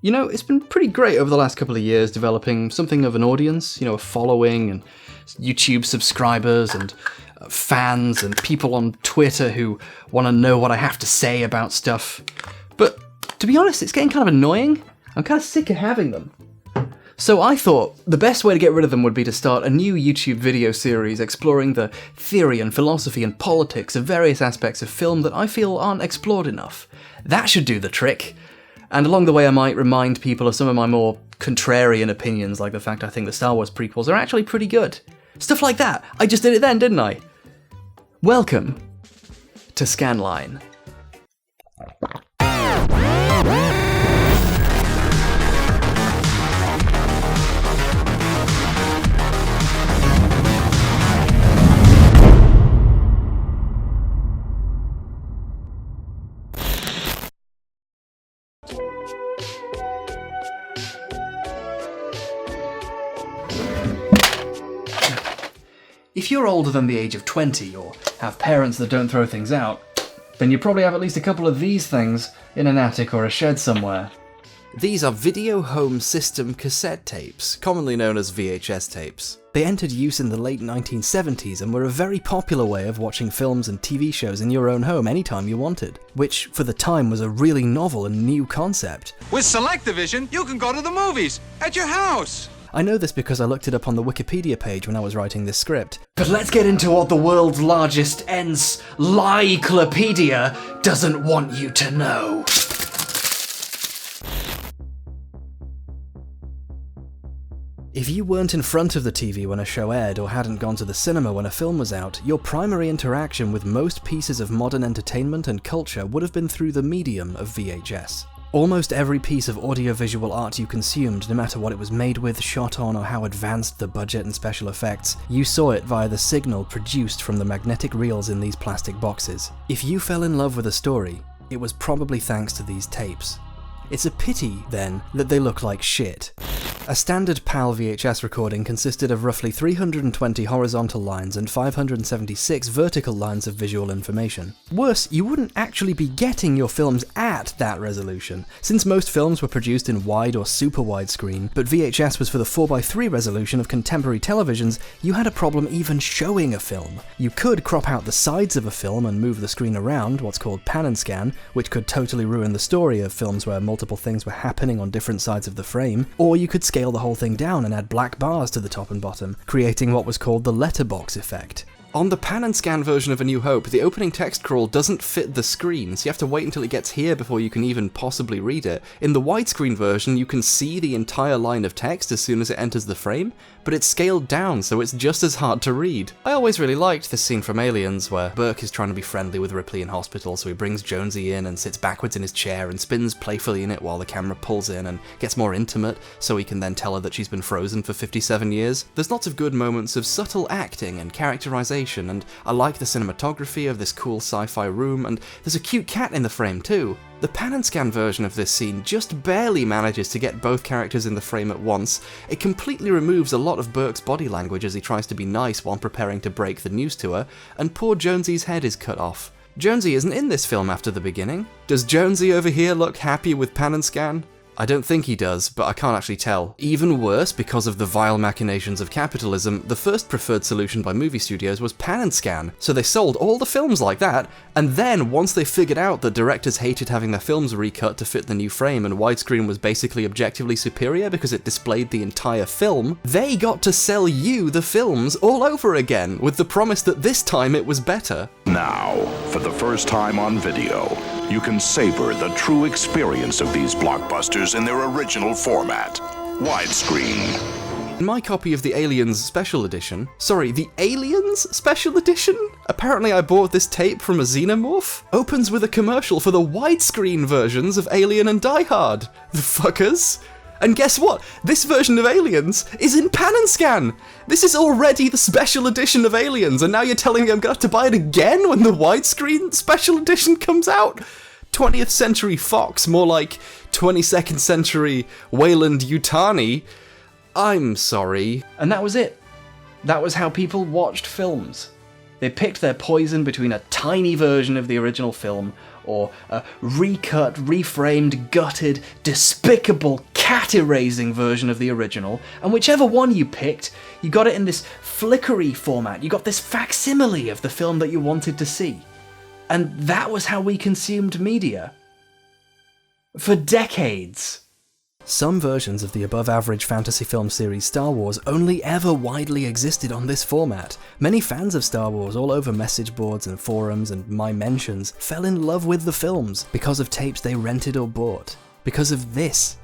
You know, it's been pretty great over the last couple of years developing something of an audience, a following and YouTube subscribers and fans and people on Twitter who want to know what I have to say about stuff. But to be honest, it's getting kind of annoying. I'm kind of sick of having them. So I thought the best way to get rid of them would be to start a new YouTube video series exploring the theory and philosophy and politics of various aspects of film that I feel aren't explored enough. That should do the trick. And along the way I might remind people of some of my more contrarian opinions, like the fact I think the Star Wars prequels are actually pretty good. Stuff like that. I just did it then, didn't I? Welcome to SCANLINE. If you're older than the age of 20 or have parents that don't throw things out, then you probably have at least a couple of these things in an attic or a shed somewhere. These are Video Home System cassette tapes, commonly known as VHS tapes. They entered use in the late 1970s and were a very popular way of watching films and TV shows in your own home anytime you wanted, which for the time was a really novel and new concept. With Select-O-Vision, you can go to the movies at your house! I know this because I looked it up on the Wikipedia page when I was writing this script. But let's get into what the world's largest encyclopedia doesn't want you to know. If you weren't in front of the TV when a show aired or hadn't gone to the cinema when a film was out, your primary interaction with most pieces of modern entertainment and culture would have been through the medium of VHS. Almost every piece of audiovisual art you consumed, no matter what it was made with, shot on, or how advanced the budget and special effects, you saw it via the signal produced from the magnetic reels in these plastic boxes. If you fell in love with a story, it was probably thanks to these tapes. It's a pity, then, that they look like shit. A standard PAL VHS recording consisted of roughly 320 horizontal lines and 576 vertical lines of visual information. Worse, you wouldn't actually be getting your films at that resolution. Since most films were produced in wide or super widescreen, but VHS was for the 4:3 resolution of contemporary televisions, you had a problem even showing a film. You could crop out the sides of a film and move the screen around, what's called pan and scan, which could totally ruin the story of films where multiple things were happening on different sides of the frame, or you could scale the whole thing down and add black bars to the top and bottom, creating what was called the letterbox effect. On the pan and scan version of A New Hope, the opening text crawl doesn't fit the screen, so you have to wait until it gets here before you can even possibly read it. In the widescreen version, you can see the entire line of text as soon as it enters the frame, but it's scaled down, so it's just as hard to read. I always really liked this scene from Aliens, where Burke is trying to be friendly with Ripley in hospital, so he brings Jonesy in and sits backwards in his chair and spins playfully in it while the camera pulls in and gets more intimate, so he can then tell her that she's been frozen for 57 years. There's lots of good moments of subtle acting and characterization, and I like the cinematography of this cool sci-fi room, and there's a cute cat in the frame too. The pan and scan version of this scene just barely manages to get both characters in the frame at once. It completely removes a lot of Burke's body language as he tries to be nice while preparing to break the news to her, and poor Jonesy's head is cut off. Jonesy isn't in this film after the beginning. Does Jonesy over here look happy with pan and scan? I don't think he does, but I can't actually tell. Even worse, because of the vile machinations of capitalism, the first preferred solution by movie studios was pan and scan, so they sold all the films like that, and then once they figured out that directors hated having their films recut to fit the new frame and widescreen was basically objectively superior because it displayed the entire film, they got to sell you the films all over again, with the promise that this time it was better. Now, for the first time on video, you can savor the true experience of these blockbusters in their original format, widescreen. In my copy of the Aliens Special Edition, apparently I bought this tape from a Xenomorph, opens with a commercial for the widescreen versions of Alien and Die Hard. The fuckers. And guess what? This version of Aliens is in pan and scan! This is already the special edition of Aliens, and now you're telling me I'm gonna have to buy it again when the widescreen special edition comes out? 20th century Fox, more like 22nd century Wayland Yutani. I'm sorry. And that was it. That was how people watched films. They picked their poison between a tiny version of the original film or a recut, reframed, gutted, despicable, cat-erasing version of the original, and whichever one you picked, you got it in this flickery format. You got this facsimile of the film that you wanted to see. And that was how we consumed media. For decades. Some versions of the above-average fantasy film series Star Wars only ever widely existed on this format. Many fans of Star Wars all over message boards and forums and my mentions fell in love with the films because of tapes they rented or bought. Because of this.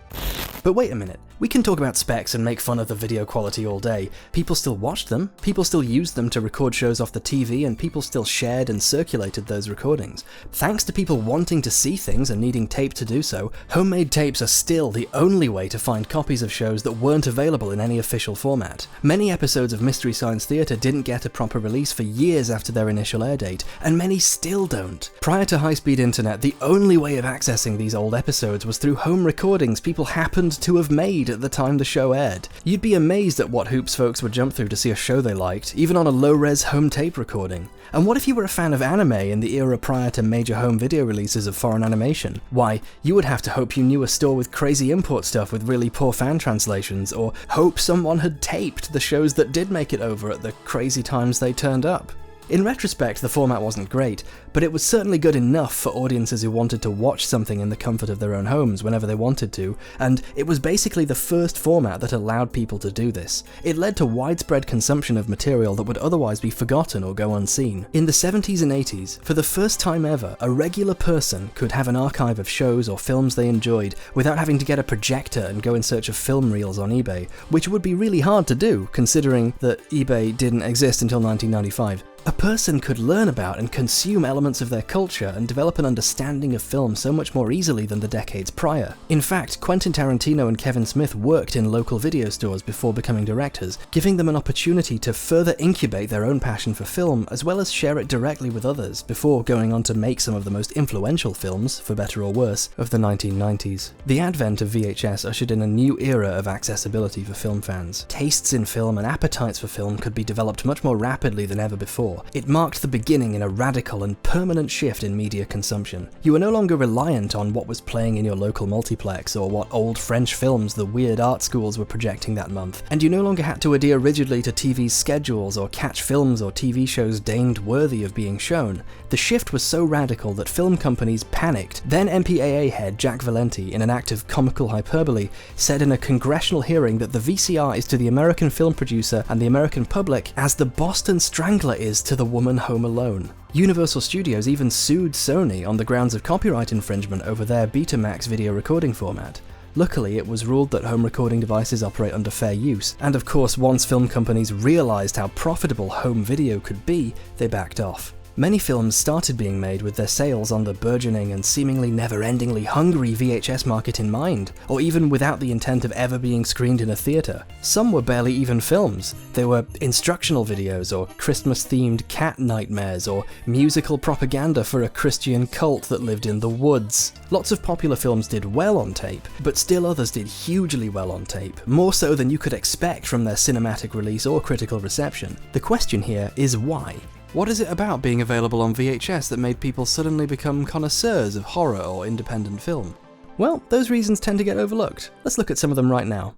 But wait a minute, we can talk about specs and make fun of the video quality all day. People still watched them, people still used them to record shows off the TV, and people still shared and circulated those recordings. Thanks to people wanting to see things and needing tape to do so, homemade tapes are still the only way to find copies of shows that weren't available in any official format. Many episodes of Mystery Science Theater didn't get a proper release for years after their initial air date, and many still don't. Prior to high-speed internet, the only way of accessing these old episodes was through home recordings people happened to have made at the time the show aired. You'd be amazed at what hoops folks would jump through to see a show they liked, even on a low-res home tape recording. And what if you were a fan of anime in the era prior to major home video releases of foreign animation? Why, you would have to hope you knew a store with crazy import stuff with really poor fan translations, or hope someone had taped the shows that did make it over at the crazy times they turned up. In retrospect, the format wasn't great, but it was certainly good enough for audiences who wanted to watch something in the comfort of their own homes whenever they wanted to, and it was basically the first format that allowed people to do this. It led to widespread consumption of material that would otherwise be forgotten or go unseen. In the 70s and 80s, for the first time ever, a regular person could have an archive of shows or films they enjoyed without having to get a projector and go in search of film reels on eBay, which would be really hard to do, considering that eBay didn't exist until 1995. A person could learn about and consume elements of their culture and develop an understanding of film so much more easily than the decades prior. In fact, Quentin Tarantino and Kevin Smith worked in local video stores before becoming directors, giving them an opportunity to further incubate their own passion for film, as well as share it directly with others, before going on to make some of the most influential films, for better or worse, of the 1990s. The advent of VHS ushered in a new era of accessibility for film fans. Tastes in film and appetites for film could be developed much more rapidly than ever before. It marked the beginning in a radical and permanent shift in media consumption. You were no longer reliant on what was playing in your local multiplex or what old French films the weird art schools were projecting that month, and you no longer had to adhere rigidly to TV's schedules or catch films or TV shows deemed worthy of being shown. The shift was so radical that film companies panicked. Then MPAA head Jack Valenti, in an act of comical hyperbole, said in a congressional hearing that the VCR is to the American film producer and the American public as the Boston Strangler is to the woman home alone. Universal Studios even sued Sony on the grounds of copyright infringement over their Betamax video recording format. Luckily, it was ruled that home recording devices operate under fair use, and of course, once film companies realised how profitable home video could be, they backed off. Many films started being made with their sales on the burgeoning and seemingly never-endingly hungry VHS market in mind, or even without the intent of ever being screened in a theatre. Some were barely even films. They were instructional videos, or Christmas-themed cat nightmares, or musical propaganda for a Christian cult that lived in the woods. Lots of popular films did well on tape, but still others did hugely well on tape, more so than you could expect from their cinematic release or critical reception. The question here is why? What is it about being available on VHS that made people suddenly become connoisseurs of horror or independent film? Well, those reasons tend to get overlooked. Let's look at some of them right now.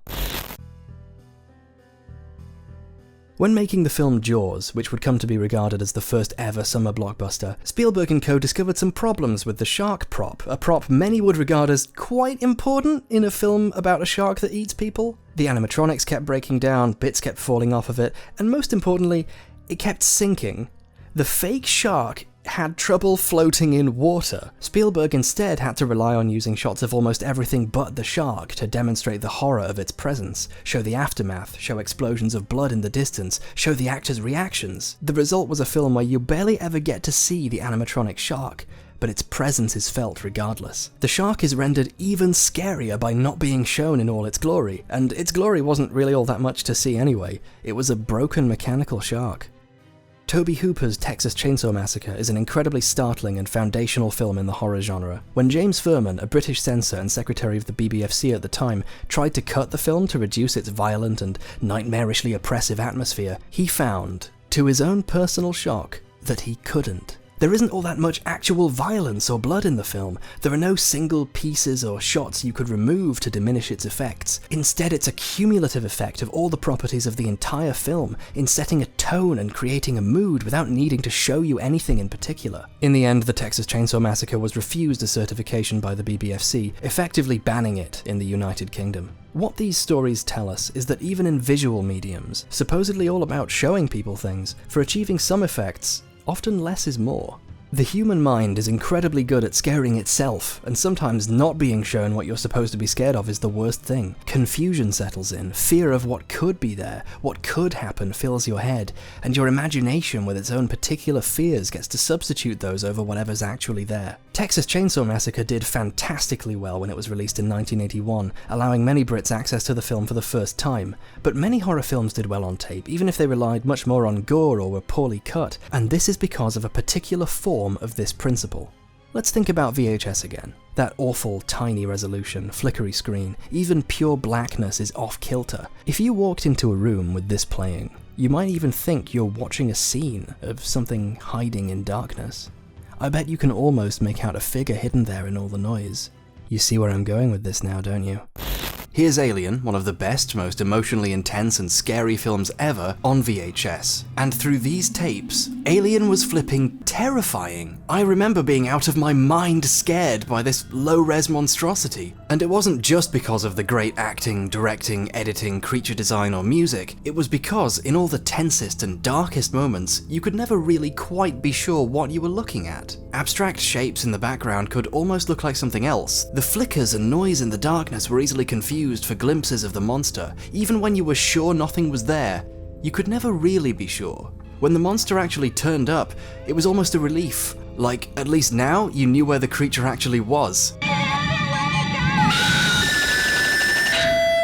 When making the film Jaws, which would come to be regarded as the first ever summer blockbuster, Spielberg and co discovered some problems with the shark prop, a prop many would regard as quite important in a film about a shark that eats people. The animatronics kept breaking down, bits kept falling off of it, and most importantly, it kept sinking. The fake shark had trouble floating in water. Spielberg instead had to rely on using shots of almost everything but the shark to demonstrate the horror of its presence, show the aftermath, show explosions of blood in the distance, show the actors' reactions. The result was a film where you barely ever get to see the animatronic shark, but its presence is felt regardless. The shark is rendered even scarier by not being shown in all its glory, and its glory wasn't really all that much to see anyway. It was a broken mechanical shark. Tobe Hooper's Texas Chainsaw Massacre is an incredibly startling and foundational film in the horror genre. When James Furman, a British censor and secretary of the BBFC at the time, tried to cut the film to reduce its violent and nightmarishly oppressive atmosphere, he found, to his own personal shock, that he couldn't. There isn't all that much actual violence or blood in the film. There are no single pieces or shots you could remove to diminish its effects. Instead, it's a cumulative effect of all the properties of the entire film in setting a tone and creating a mood without needing to show you anything in particular. In the end, the Texas Chainsaw Massacre was refused a certification by the BBFC, effectively banning it in the United Kingdom. What these stories tell us is that even in visual mediums, supposedly all about showing people things, for achieving some effects, often less is more. The human mind is incredibly good at scaring itself, and sometimes not being shown what you're supposed to be scared of is the worst thing. Confusion settles in, fear of what could be there, what could happen fills your head, and your imagination with its own particular fears gets to substitute those over whatever's actually there. Texas Chainsaw Massacre did fantastically well when it was released in 1981, allowing many Brits access to the film for the first time, but many horror films did well on tape, even if they relied much more on gore or were poorly cut, and this is because of a particular form of this principle. Let's think about VHS again. That awful tiny resolution, flickery screen, even pure blackness is off kilter. If you walked into a room with this playing, you might even think you're watching a scene of something hiding in darkness. I bet you can almost make out a figure hidden there in all the noise. You see where I'm going with this now, don't you? Here's Alien, one of the best, most emotionally intense and scary films ever, on VHS. And through these tapes, Alien was flipping terrifying. I remember being out of my mind scared by this low-res monstrosity. And it wasn't just because of the great acting, directing, editing, creature design or music. It was because, in all the tensest and darkest moments, you could never really quite be sure what you were looking at. Abstract shapes in the background could almost look like something else. The flickers and noise in the darkness were easily confused for glimpses of the monster. Even when you were sure nothing was there, you could never really be sure. When the monster actually turned up, it was almost a relief. Like, at least now, you knew where the creature actually was.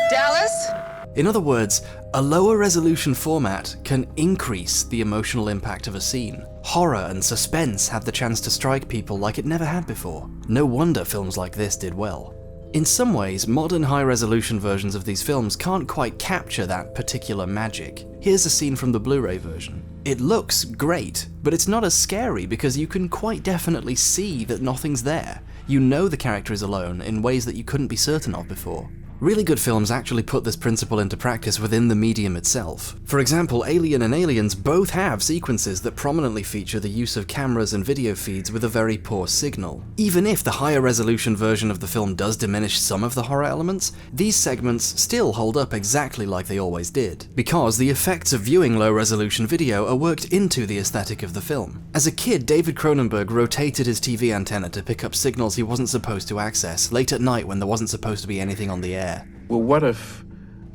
Dallas? In other words, a lower resolution format can increase the emotional impact of a scene. Horror and suspense had the chance to strike people like it never had before. No wonder films like this did well. In some ways, modern high-resolution versions of these films can't quite capture that particular magic. Here's a scene from the Blu-ray version. It looks great, but it's not as scary because you can quite definitely see that nothing's there. You know the character is alone in ways that you couldn't be certain of before. Really good films actually put this principle into practice within the medium itself. For example, Alien and Aliens both have sequences that prominently feature the use of cameras and video feeds with a very poor signal. Even if the higher resolution version of the film does diminish some of the horror elements, these segments still hold up exactly like they always did, because the effects of viewing low resolution video are worked into the aesthetic of the film. As a kid, David Cronenberg rotated his TV antenna to pick up signals he wasn't supposed to access late at night when there wasn't supposed to be anything on the air. Well, what if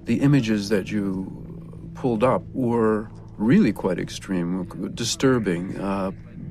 the images that you pulled up were really quite extreme, disturbing,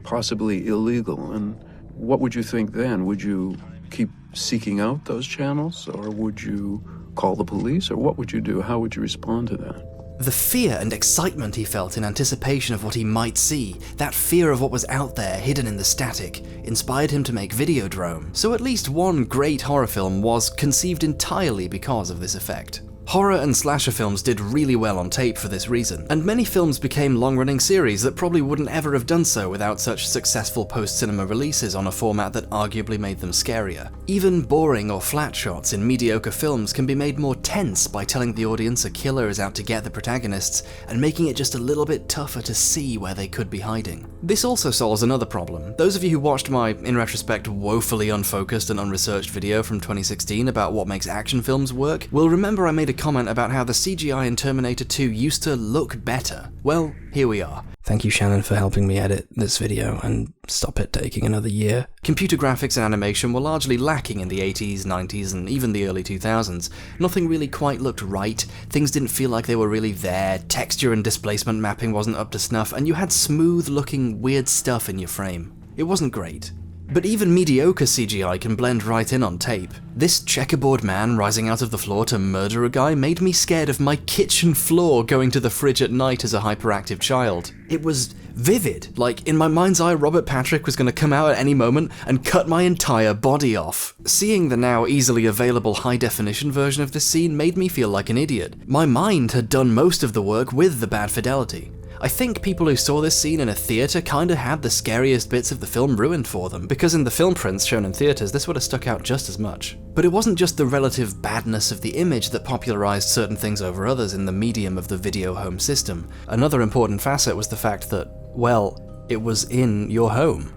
possibly illegal? And what would you think then? Would you keep seeking out those channels, or would you call the police, or what would you do? How would you respond to that? The fear and excitement he felt in anticipation of what he might see, that fear of what was out there hidden in the static, inspired him to make Videodrome. So at least one great horror film was conceived entirely because of this effect. Horror and slasher films did really well on tape for this reason, and many films became long-running series that probably wouldn't ever have done so without such successful post-cinema releases on a format that arguably made them scarier. Even boring or flat shots in mediocre films can be made more tense by telling the audience a killer is out to get the protagonists and making it just a little bit tougher to see where they could be hiding. This also solves another problem. Those of you who watched my, in retrospect, woefully unfocused and unresearched video from 2016 about what makes action films work will remember I made a comment about how the CGI in Terminator 2 used to look better. Well, here we are. Thank you, Shannon, for helping me edit this video and stop it taking another year. Computer graphics and animation were largely lacking in the 80s, 90s, and even the early 2000s. Nothing really quite looked right, things didn't feel like they were really there, texture and displacement mapping wasn't up to snuff, and you had smooth-looking, weird stuff in your frame. It wasn't great. But even mediocre CGI can blend right in on tape. This checkerboard man rising out of the floor to murder a guy made me scared of my kitchen floor going to the fridge at night as a hyperactive child. It was vivid, like in my mind's eye Robert Patrick was going to come out at any moment and cut my entire body off. Seeing the now easily available high-definition version of this scene made me feel like an idiot. My mind had done most of the work with the bad fidelity. I think people who saw this scene in a theatre kinda had the scariest bits of the film ruined for them, because in the film prints shown in theatres this would have stuck out just as much. But it wasn't just the relative badness of the image that popularised certain things over others in the medium of the video home system. Another important facet was the fact that, well, it was in your home.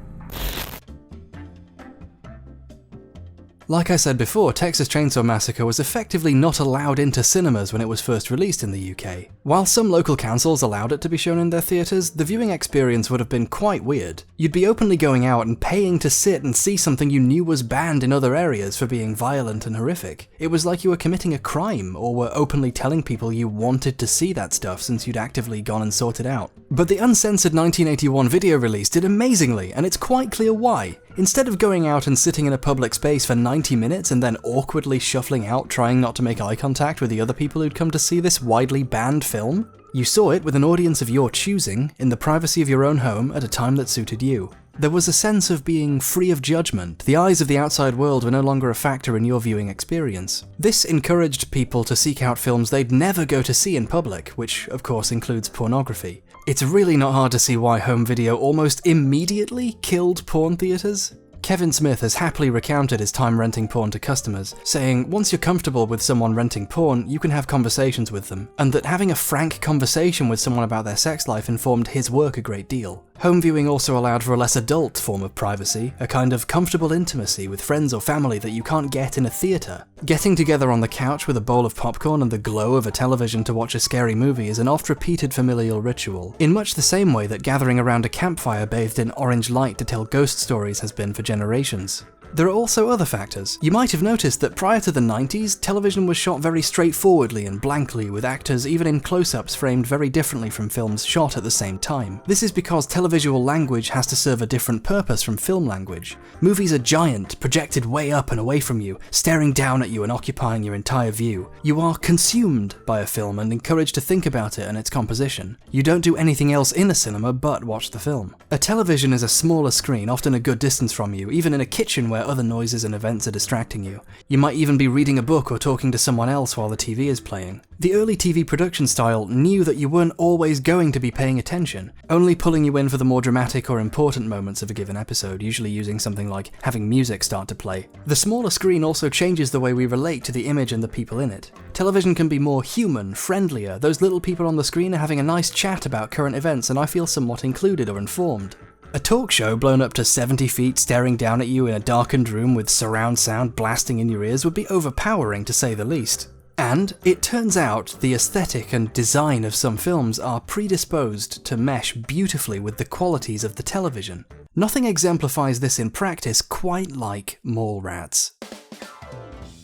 Like I said before, Texas Chainsaw Massacre was effectively not allowed into cinemas when it was first released in the UK. While some local councils allowed it to be shown in their theatres, the viewing experience would have been quite weird. You'd be openly going out and paying to sit and see something you knew was banned in other areas for being violent and horrific. It was like you were committing a crime, or were openly telling people you wanted to see that stuff since you'd actively gone and sought it out. But the uncensored 1981 video release did amazingly, and it's quite clear why. Instead of going out and sitting in a public space for 90 minutes and then awkwardly shuffling out trying not to make eye contact with the other people who'd come to see this widely banned film, you saw it with an audience of your choosing, in the privacy of your own home at a time that suited you. There was a sense of being free of judgment. The eyes of the outside world were no longer a factor in your viewing experience. This encouraged people to seek out films they'd never go to see in public, which of course includes pornography. It's really not hard to see why home video almost immediately killed porn theatres. Kevin Smith has happily recounted his time renting porn to customers, saying once you're comfortable with someone renting porn, you can have conversations with them, and that having a frank conversation with someone about their sex life informed his work a great deal. Home viewing also allowed for a less adult form of privacy, a kind of comfortable intimacy with friends or family that you can't get in a theatre. Getting together on the couch with a bowl of popcorn and the glow of a television to watch a scary movie is an oft-repeated familial ritual, in much the same way that gathering around a campfire bathed in orange light to tell ghost stories has been for generations. There are also other factors. You might have noticed that prior to the 90s, television was shot very straightforwardly and blankly, with actors even in close-ups framed very differently from films shot at the same time. This is because televisual language has to serve a different purpose from film language. Movies are giant, projected way up and away from you, staring down at you and occupying your entire view. You are consumed by a film and encouraged to think about it and its composition. You don't do anything else in a cinema but watch the film. A television is a smaller screen, often a good distance from you, even in a kitchen where other noises and events are distracting you. You might even be reading a book or talking to someone else while the TV is playing. The early TV production style knew that you weren't always going to be paying attention, only pulling you in for the more dramatic or important moments of a given episode, usually using something like having music start to play. The smaller screen also changes the way we relate to the image and the people in it. Television can be more human, friendlier. Those little people on the screen are having a nice chat about current events and I feel somewhat included or informed. A talk show blown up to 70 feet staring down at you in a darkened room with surround sound blasting in your ears would be overpowering to say the least. And it turns out the aesthetic and design of some films are predisposed to mesh beautifully with the qualities of the television. Nothing exemplifies this in practice quite like Mallrats.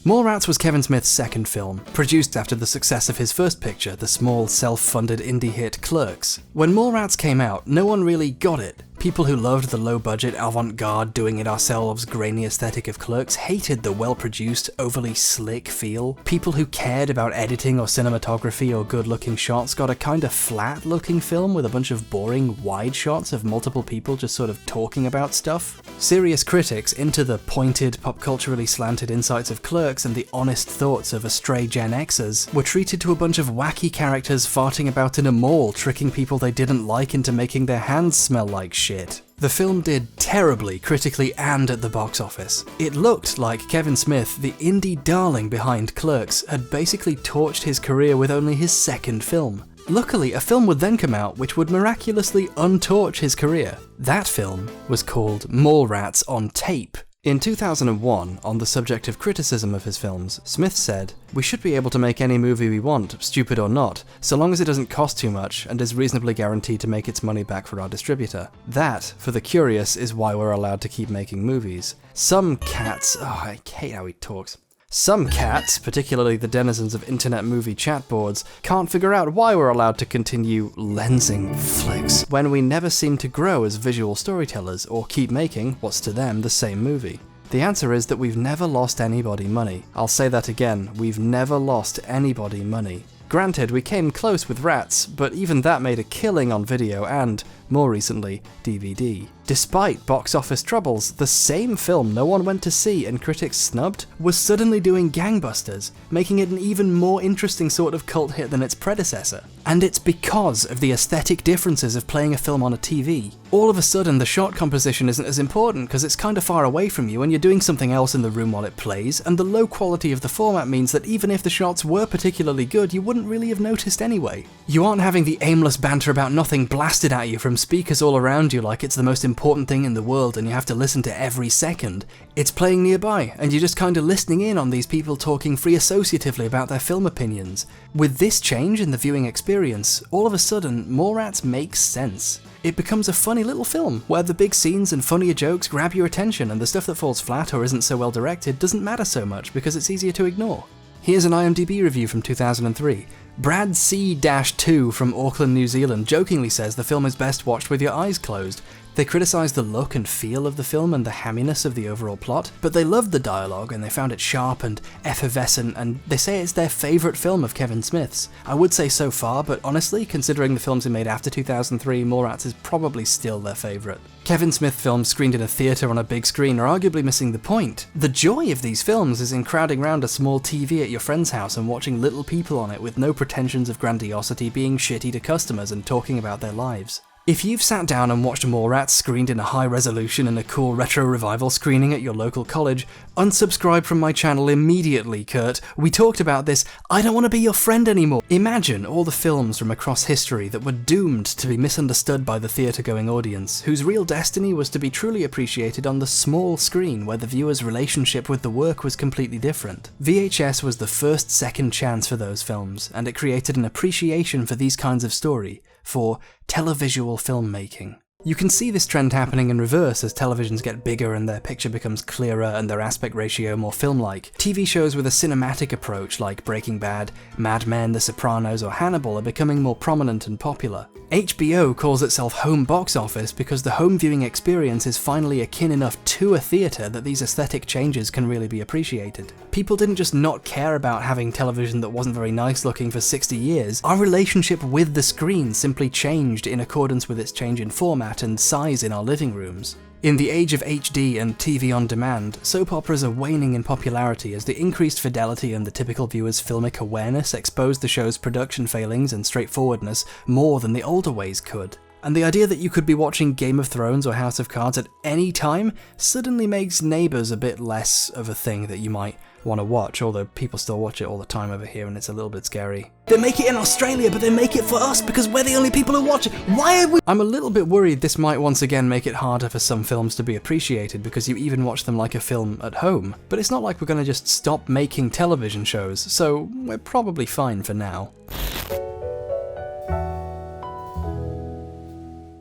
Mallrats was Kevin Smith's second film, produced after the success of his first picture, the small, self-funded indie hit Clerks. When Mallrats came out, no one really got it. People who loved the low-budget, avant-garde, doing-it-ourselves, grainy aesthetic of Clerks hated the well-produced, overly slick feel. People who cared about editing or cinematography or good-looking shots got a kinda flat-looking film with a bunch of boring, wide shots of multiple people just sort of talking about stuff. Serious critics into the pointed, pop-culturally slanted insights of Clerks and the honest thoughts of astray Gen Xers were treated to a bunch of wacky characters farting about in a mall, tricking people they didn't like into making their hands smell like shit. The film did terribly critically and at the box office. It looked like Kevin Smith, the indie darling behind Clerks, had basically torched his career with only his second film. Luckily, a film would then come out which would miraculously untorch his career. That film was called Mallrats on Tape. In 2001, on the subject of criticism of his films, Smith said, "We should be able to make any movie we want, stupid or not, so long as it doesn't cost too much and is reasonably guaranteed to make its money back for our distributor. That, for the curious, is why we're allowed to keep making movies. Some cats..." I hate how he talks. Some cats, particularly the denizens of internet movie chat boards, can't figure out why we're allowed to continue lensing flicks when we never seem to grow as visual storytellers or keep making, what's to them, the same movie. The answer is that we've never lost anybody money. I'll say that again, we've never lost anybody money. Granted, we came close with Rats, but even that made a killing on video and, more recently, DVD. Despite box office troubles, the same film no one went to see and critics snubbed was suddenly doing gangbusters, making it an even more interesting sort of cult hit than its predecessor. And it's because of the aesthetic differences of playing a film on a TV. All of a sudden, the shot composition isn't as important because it's kind of far away from you and you're doing something else in the room while it plays, and the low quality of the format means that even if the shots were particularly good, you wouldn't really have noticed anyway. You aren't having the aimless banter about nothing blasted at you from speakers all around you like it's the most important thing in the world and you have to listen to every second. It's playing nearby, and you're just kind of listening in on these people talking free associatively about their film opinions. With this change in the viewing experience, all of a sudden, Mallrats makes sense. It becomes a funny little film, where the big scenes and funnier jokes grab your attention and the stuff that falls flat or isn't so well directed doesn't matter so much because it's easier to ignore. Here's an IMDb review from 2003. Brad C-2 from Auckland, New Zealand jokingly says the film is best watched with your eyes closed. They criticise the look and feel of the film and the hamminess of the overall plot, but they loved the dialogue and they found it sharp and effervescent, and they say it's their favourite film of Kevin Smith's. I would say so far, but honestly, considering the films he made after 2003, Mallrats is probably still their favourite. Kevin Smith films screened in a theatre on a big screen are arguably missing the point. The joy of these films is in crowding round a small TV at your friend's house and watching little people on it with no pretensions of grandiosity being shitty to customers and talking about their lives. If you've sat down and watched Mallrats screened in a high resolution in a cool retro revival screening at your local college, unsubscribe from my channel immediately, Kurt. We talked about this. I don't want to be your friend anymore. Imagine all the films from across history that were doomed to be misunderstood by the theatre-going audience, whose real destiny was to be truly appreciated on the small screen where the viewer's relationship with the work was completely different. VHS was the first second chance for those films, and it created an appreciation for these kinds of story, for televisual filmmaking. You can see this trend happening in reverse as televisions get bigger and their picture becomes clearer and their aspect ratio more film-like. TV shows with a cinematic approach like Breaking Bad, Mad Men, The Sopranos or Hannibal are becoming more prominent and popular. HBO calls itself home box office because the home viewing experience is finally akin enough to a theatre that these aesthetic changes can really be appreciated. People didn't just not care about having television that wasn't very nice looking for 60 years, our relationship with the screen simply changed in accordance with its change in format and size in our living rooms. In the age of HD and TV on demand, soap operas are waning in popularity as the increased fidelity and the typical viewer's filmic awareness exposed the show's production failings and straightforwardness more than the older ways could. And the idea that you could be watching Game of Thrones or House of Cards at any time suddenly makes Neighbours a bit less of a thing that you might want to watch, although people still watch it all the time over here and it's a little bit scary. They make it in Australia, but they make it for us because we're the only people who watch it. Why are we? I'm a little bit worried this might once again make it harder for some films to be appreciated because you even watch them like a film at home. But it's not like we're going to just stop making television shows, so we're probably fine for now.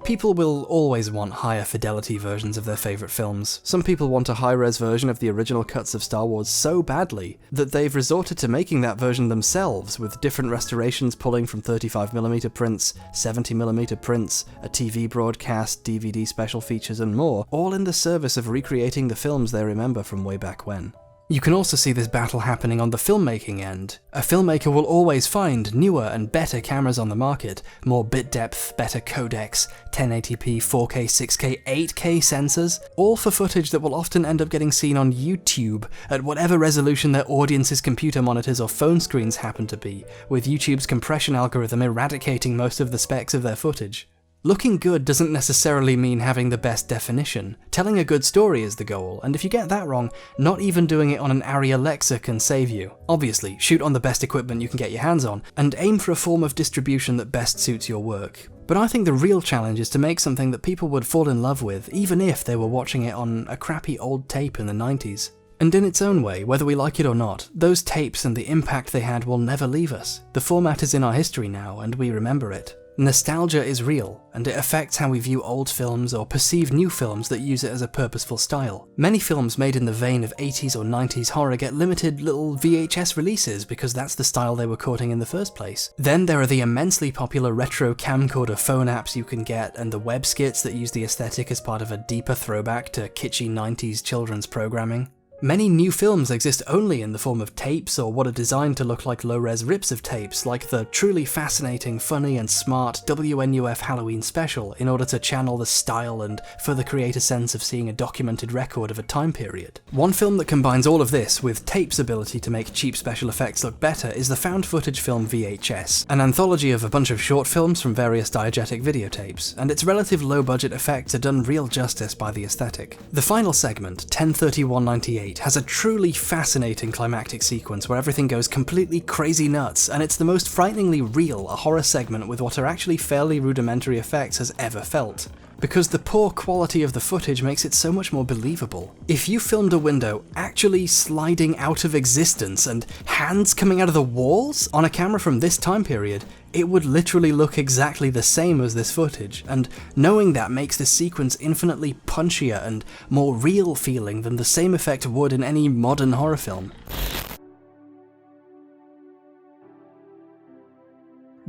People will always want higher fidelity versions of their favourite films. Some people want a high-res version of the original cuts of Star Wars so badly that they've resorted to making that version themselves, with different restorations pulling from 35mm prints, 70mm prints, a TV broadcast, DVD special features and more, all in the service of recreating the films they remember from way back when. You can also see this battle happening on the filmmaking end. A filmmaker will always find newer and better cameras on the market, more bit depth, better codecs, 1080p, 4K, 6K, 8K sensors, all for footage that will often end up getting seen on YouTube at whatever resolution their audience's computer monitors or phone screens happen to be, with YouTube's compression algorithm eradicating most of the specs of their footage. Looking good doesn't necessarily mean having the best definition. Telling a good story is the goal, and if you get that wrong, not even doing it on an Arri Alexa can save you. Obviously, shoot on the best equipment you can get your hands on, and aim for a form of distribution that best suits your work. But I think the real challenge is to make something that people would fall in love with, even if they were watching it on a crappy old tape in the 90s. And in its own way, whether we like it or not, those tapes and the impact they had will never leave us. The format is in our history now, and we remember it. Nostalgia is real, and it affects how we view old films or perceive new films that use it as a purposeful style. Many films made in the vein of 80s or 90s horror get limited little VHS releases because that's the style they were courting in the first place. Then there are the immensely popular retro camcorder phone apps you can get, and the web skits that use the aesthetic as part of a deeper throwback to kitschy 90s children's programming. Many new films exist only in the form of tapes or what are designed to look like low-res rips of tapes, like the truly fascinating, funny and smart WNUF Halloween special, in order to channel the style and further create a sense of seeing a documented record of a time period. One film that combines all of this with tape's ability to make cheap special effects look better is the found footage film VHS, an anthology of a bunch of short films from various diegetic videotapes, and its relative low-budget effects are done real justice by the aesthetic. The final segment, 10:31:98, has a truly fascinating climactic sequence where everything goes completely crazy nuts, and it's the most frighteningly real a horror segment with what are actually fairly rudimentary effects has ever felt, because the poor quality of the footage makes it so much more believable. If you filmed a window actually sliding out of existence and hands coming out of the walls on a camera from this time period, it would literally look exactly the same as this footage, and knowing that makes this sequence infinitely punchier and more real feeling than the same effect would in any modern horror film.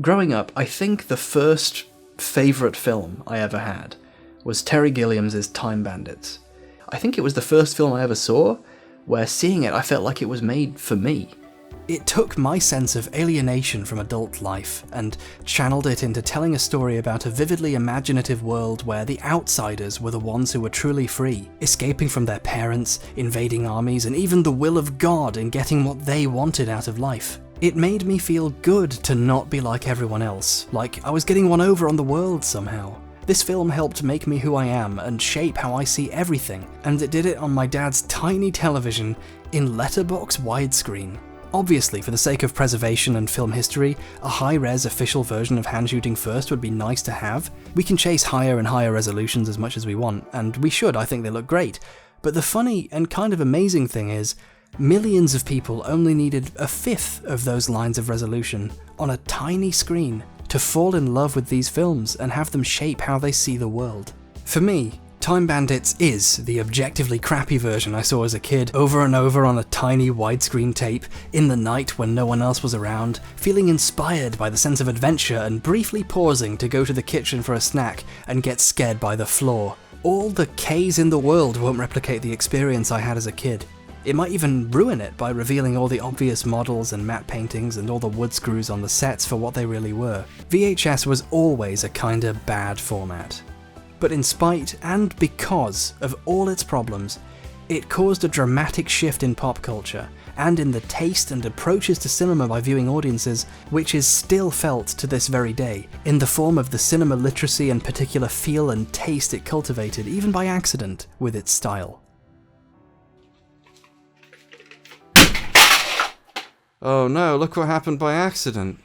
Growing up, I think the first favourite film I ever had was Terry Gilliam's Time Bandits. I think it was the first film I ever saw, where seeing it I felt like it was made for me. It took my sense of alienation from adult life and channeled it into telling a story about a vividly imaginative world where the outsiders were the ones who were truly free, escaping from their parents, invading armies, and even the will of God in getting what they wanted out of life. It made me feel good to not be like everyone else, like I was getting one over on the world somehow. This film helped make me who I am and shape how I see everything, and it did it on my dad's tiny television in letterbox widescreen. Obviously, for the sake of preservation and film history, a high-res official version of Hand Shooting First would be nice to have. We can chase higher and higher resolutions as much as we want, and we should, I think they look great. But the funny and kind of amazing thing is, millions of people only needed a fifth of those lines of resolution on a tiny screen to fall in love with these films and have them shape how they see the world. For me, Time Bandits is the objectively crappy version I saw as a kid, over and over on a tiny widescreen tape, in the night when no one else was around, feeling inspired by the sense of adventure and briefly pausing to go to the kitchen for a snack and get scared by the floor. All the Ks in the world won't replicate the experience I had as a kid. It might even ruin it by revealing all the obvious models and matte paintings and all the wood screws on the sets for what they really were. VHS was always a kinda bad format. But in spite and because of all its problems, it caused a dramatic shift in pop culture, and in the taste and approaches to cinema by viewing audiences, which is still felt to this very day, in the form of the cinema literacy and particular feel and taste it cultivated, even by accident, with its style. Oh no, look what happened by accident.